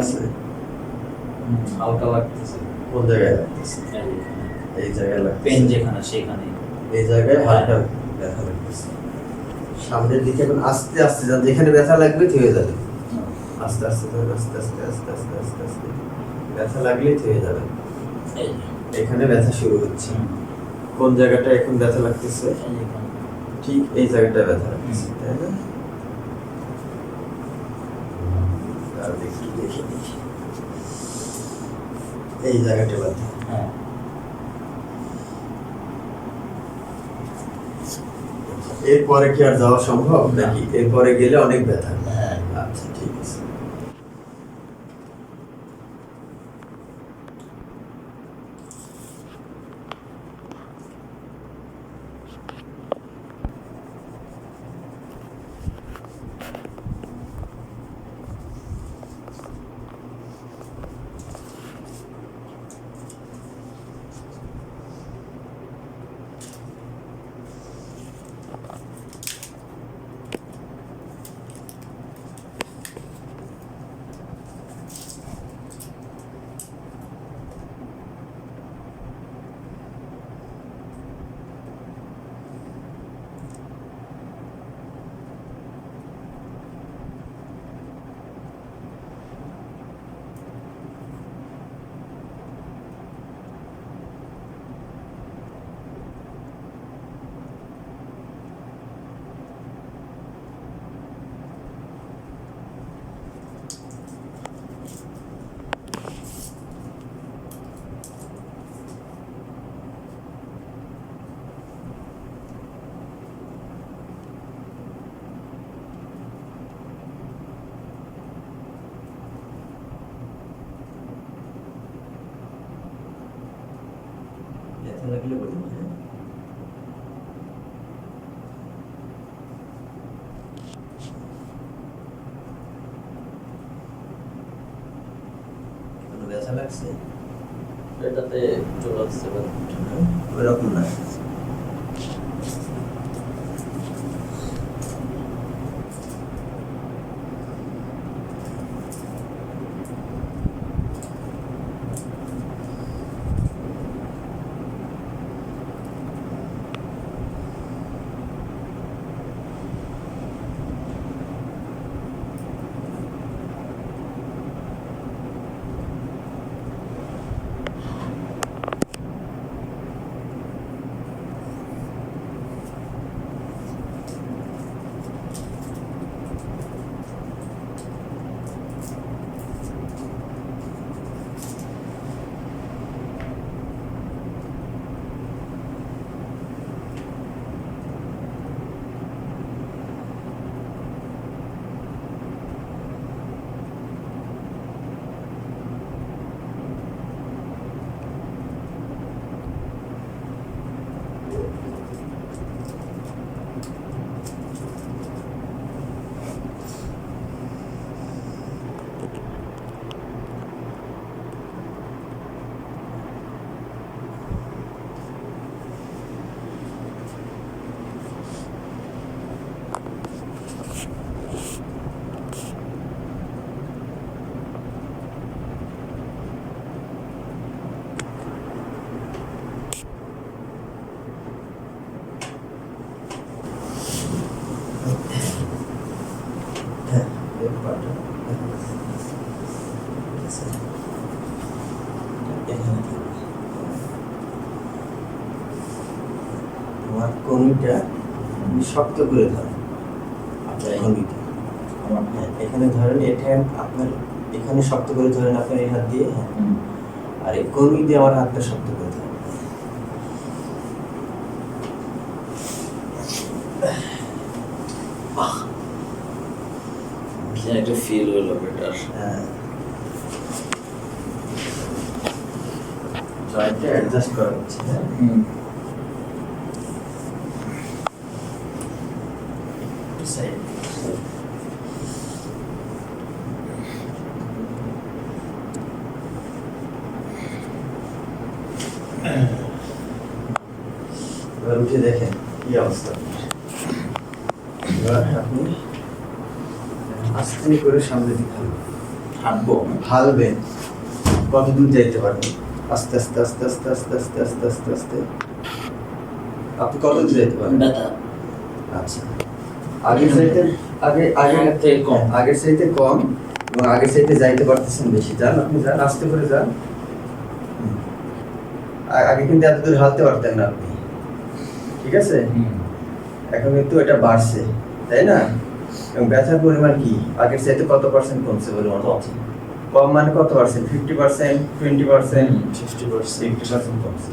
আছে হালকা লাগতেছে। কোন জায়গায় লাগতেছে? এই জায়গায় লাগতেছে। পেন যেখানে সেখানে এই জায়গায় হালকা ব্যথা লাগতেছে। সামনের দিকে এখন আস্তে আস্তে যান, যেখানে ব্যথা লাগবে থেমে যাবে। আস্তে আস্তে যান, আস্তে আস্তে আস্তে আস্তে আস্তে আস্তে ব্যথা লাগলে থেমে যাবে। এখানে ব্যথা শুরু হচ্ছে। কোন জায়গাটা এখন ব্যথা লাগতেছে? ঠিক এই জায়গাটা ব্যথা লাগতেছে, তাই না? আর একটু দেখে দেখি এই জায়গাটা ব্যথা। এরপরে কি আর যাওয়া সম্ভব নাকি? এরপরে গেলে অনেক ব্যথা। আচ্ছা, ঠিক আছে। ব্যথা লাগলে বলুন। কোনো ব্যথা লাগছে? এটাতে চলে আসছে ওইরকম না। তোমার কনুইটা শক্ত করে ধরেন। আপনার কনুইটা এখানে ধরেন, এটা আপনার এখানে শক্ত করে ধরেন আপনার এই হাত দিয়ে। হ্যাঁ, আর এই কনুই দিয়ে আমার হাতটা শক্ত করে ধরেন। একটা ফিল হলো বেটার। হ্যাঁ, জয়েন্টটা অ্যাডজাস্ট করা হচ্ছে। হ্যাঁ, সাইড এবার উঠে দেখেন কি অবস্থা। এবার আপনি আস্তে করে সামনে দিকে হাঁটবো। হালবেন, কত দূর যেতে পারবেন? আস্তে আস্তে আস্তে আস্তে আস্তে আস্তে আস্তে আস্তে আস্তে আপনি কত দূর যেতে পারবেন? ব্যথা আচ্ছা, আগের চাইতে আগের থেকে কম। আগের চাইতে কম এবং আগের চাইতে যাইতে পারতেছেন বেশি। যান, আপনি যান, আস্তে করে যান। আগে কিন্তু এত দূর হালতে পারতেন না আপনি, ঠিক আছে? এখন কিন্তু এটা বাড়ছে, তাই না? এবং ব্যথার পরিমাণ কি আগের চাইতে কত পার্সেন্ট কমছে বলে মনে হচ্ছে? কম মানে কত পার্সেন্ট? 50%, 20%, 50%। 50% কমছে।